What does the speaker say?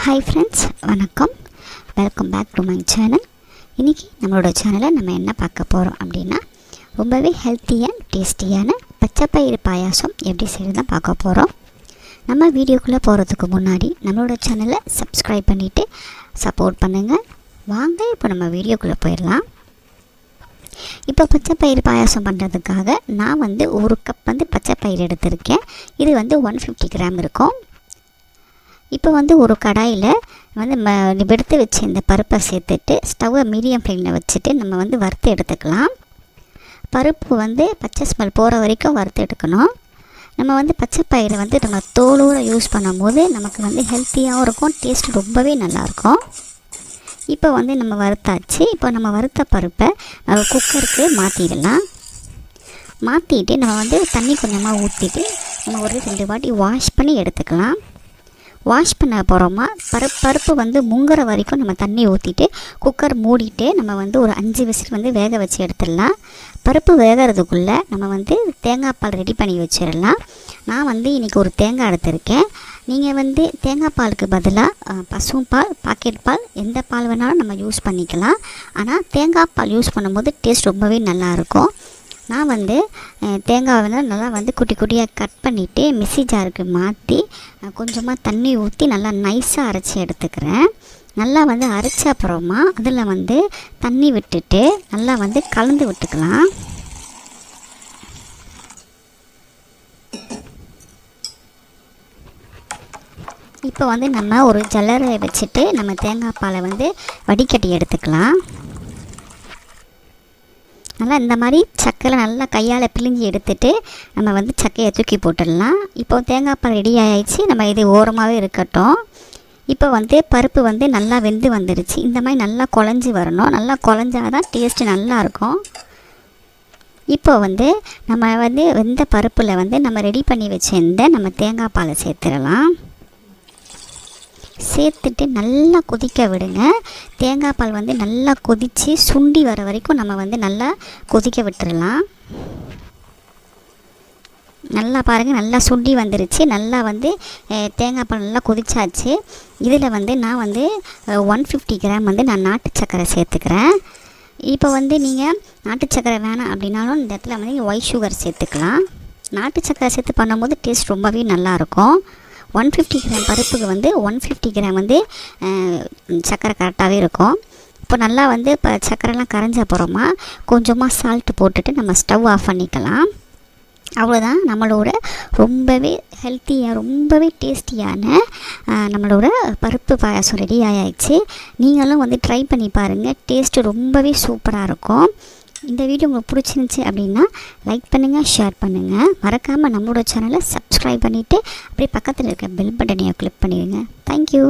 Hi friends, வணக்கம். Welcome back to my channel. இன்றைக்கி நம்மளோட சேனலில் நம்ம என்ன பார்க்க போகிறோம் அப்படின்னா, ரொம்பவே ஹெல்த்தியான டேஸ்டியான பச்சைப்பயிறு பாயாசம் எப்படி செய்யறது தான் பார்க்க போகிறோம். நம்ம வீடியோக்குள்ளே போகிறதுக்கு முன்னாடி நம்மளோட சேனலை சப்ஸ்கிரைப் பண்ணிவிட்டு சப்போர்ட் பண்ணுங்கள். வாங்க இப்போ நம்ம வீடியோக்குள்ளே போயிடலாம். இப்போ பச்சைப்பயிறு பாயாசம் பண்ணுறதுக்காக நான் ஒரு கப் பச்சைப்பயிறு எடுத்திருக்கேன். இது 150 கிராம் இருக்கும். இப்போ ஒரு கடாயில் எடுத்து வச்சு இந்த பருப்பை சேர்த்துட்டு ஸ்டவ்வை மீடியம் ஃப்ளேமில் வச்சுட்டு நம்ம வறுத்து எடுத்துக்கலாம். பருப்பு பச்சை ஸ்மெல் போகிற வரைக்கும் வறுத்து எடுக்கணும். நம்ம பச்சைப்பயிரை நம்ம தோலோடு யூஸ் பண்ணும்போது நமக்கு ஹெல்த்தியாகவும் இருக்கும், டேஸ்ட் ரொம்பவே நல்லாயிருக்கும். இப்போ நம்ம வறுத்தாச்சு. இப்போ நம்ம வறுத்த பருப்பை குக்கருக்கு மாற்றிடலாம். மாற்றிட்டு நம்ம தண்ணி கொஞ்சமாக ஊற்றிட்டு நம்ம ஒரு 2 வாட்டி வாஷ் பண்ணி எடுத்துக்கலாம். வாஷ் பண்ண போகிறோமா பருப்பு முங்குற வரைக்கும் நம்ம தண்ணி ஊற்றிட்டு குக்கர் மூடிட்டு நம்ம ஒரு 5 விசில் வேக வச்சு எடுத்துடலாம். பருப்பு வேகிறதுக்குள்ளே நம்ம தேங்காய் பால் ரெடி பண்ணி வச்சிடலாம். நான் இன்றைக்கி ஒரு தேங்காய் எடுத்திருக்கேன். நீங்கள் தேங்காய் பாலுக்கு பதிலாக பசும்பால், பாக்கெட் பால், எந்த பால் வேணாலும் நம்ம யூஸ் பண்ணிக்கலாம். ஆனால் தேங்காய் பால் யூஸ் பண்ணும்போது டேஸ்ட் ரொம்பவே நல்லாயிருக்கும். நான் தேங்காய் நல்லா குட்டி குட்டியாக கட் பண்ணிவிட்டு மிக்ஸி ஜாருக்கு மாற்றி கொஞ்சமாக தண்ணி ஊற்றி நல்லா நைஸாக அரைச்சி எடுத்துக்கிறேன். நல்லா அரைச்ச அப்புறமா அதில் தண்ணி விட்டுட்டு நல்லா கலந்து விட்டுக்கலாம். இப்போ நம்ம ஒரு ஜல்லரை வச்சுட்டு நம்ம தேங்காய் பாலை வடிகட்டி எடுத்துக்கலாம். நல்லா இந்த மாதிரி சக்கையை நல்லா கையால் பிழிஞ்சி எடுத்துகிட்டு நம்ம சக்கையை தூக்கி போட்டுடலாம். இப்போ தேங்காய் பால் ரெடி ஆகிடுச்சு. நம்ம இது ஓரமாகவே இருக்கட்டும். இப்போ பருப்பு நல்லா வெந்து வந்துடுச்சு. இந்த மாதிரி நல்லா குழஞ்சி வரணும். நல்லா குழஞ்சாதான் டேஸ்ட்டு நல்லாயிருக்கும். இப்போ நம்ம வெந்த பருப்பில் நம்ம ரெடி பண்ணி வச்சிருந்த நம்ம தேங்காய் பாலை சேர்த்துடலாம். சேர்த்துட்டு நல்லா கொதிக்க விடுங்க. தேங்காய் பால் நல்லா கொதித்து சுண்டி வர வரைக்கும் நம்ம நல்லா கொதிக்க விட்டுடலாம். நல்லா பாருங்கள், நல்லா சுண்டி வந்துருச்சு. நல்லா தேங்காய் பால் நல்லா கொதிச்சாச்சு. இதில் நான் 150 கிராம் நான் நாட்டு சர்க்கரை சேர்த்துக்கிறேன். இப்போ நீங்கள் நாட்டு சர்க்கரை வேணாம் அப்படின்னாலும் இந்த இடத்துல ஒயிட் சுகர் சேர்த்துக்கலாம். நாட்டு சர்க்கரை சேர்த்து பண்ணும்போது டேஸ்ட் ரொம்பவே நல்லாயிருக்கும். 150 கிராம் பருப்புக்கு 150 கிராம் சர்க்கரை கரெக்டாகவே இருக்கும். இப்போ நல்லா இப்போ சர்க்கரைலாம் கரைஞ்ச அப்புறமா கொஞ்சமாக சால்ட்டு போட்டுட்டு நம்ம ஸ்டவ் ஆஃப் பண்ணிக்கலாம். அவ்வளோதான், நம்மளோட ரொம்பவே ஹெல்த்தியாக ரொம்பவே டேஸ்டியான நம்மளோட பருப்பு பாயாசம் ரெடி ஆகிடுச்சு. நீங்களும் ட்ரை பண்ணி பாருங்கள். டேஸ்ட்டு ரொம்பவே சூப்பராக இருக்கும். இந்த வீடியோ உங்களுக்கு பிடிச்சிருந்துச்சி அப்படின்னா லைக் பண்ணுங்கள், ஷேர் பண்ணுங்கள். மறக்காமல் நம்மளோட சேனலை சப்ஸ்கிரைப் பண்ணிவிட்டு அப்படியே பக்கத்தில் இருக்க பெல் பட்டனையை கிளிக் பண்ணிடுங்க. தேங்க்யூ.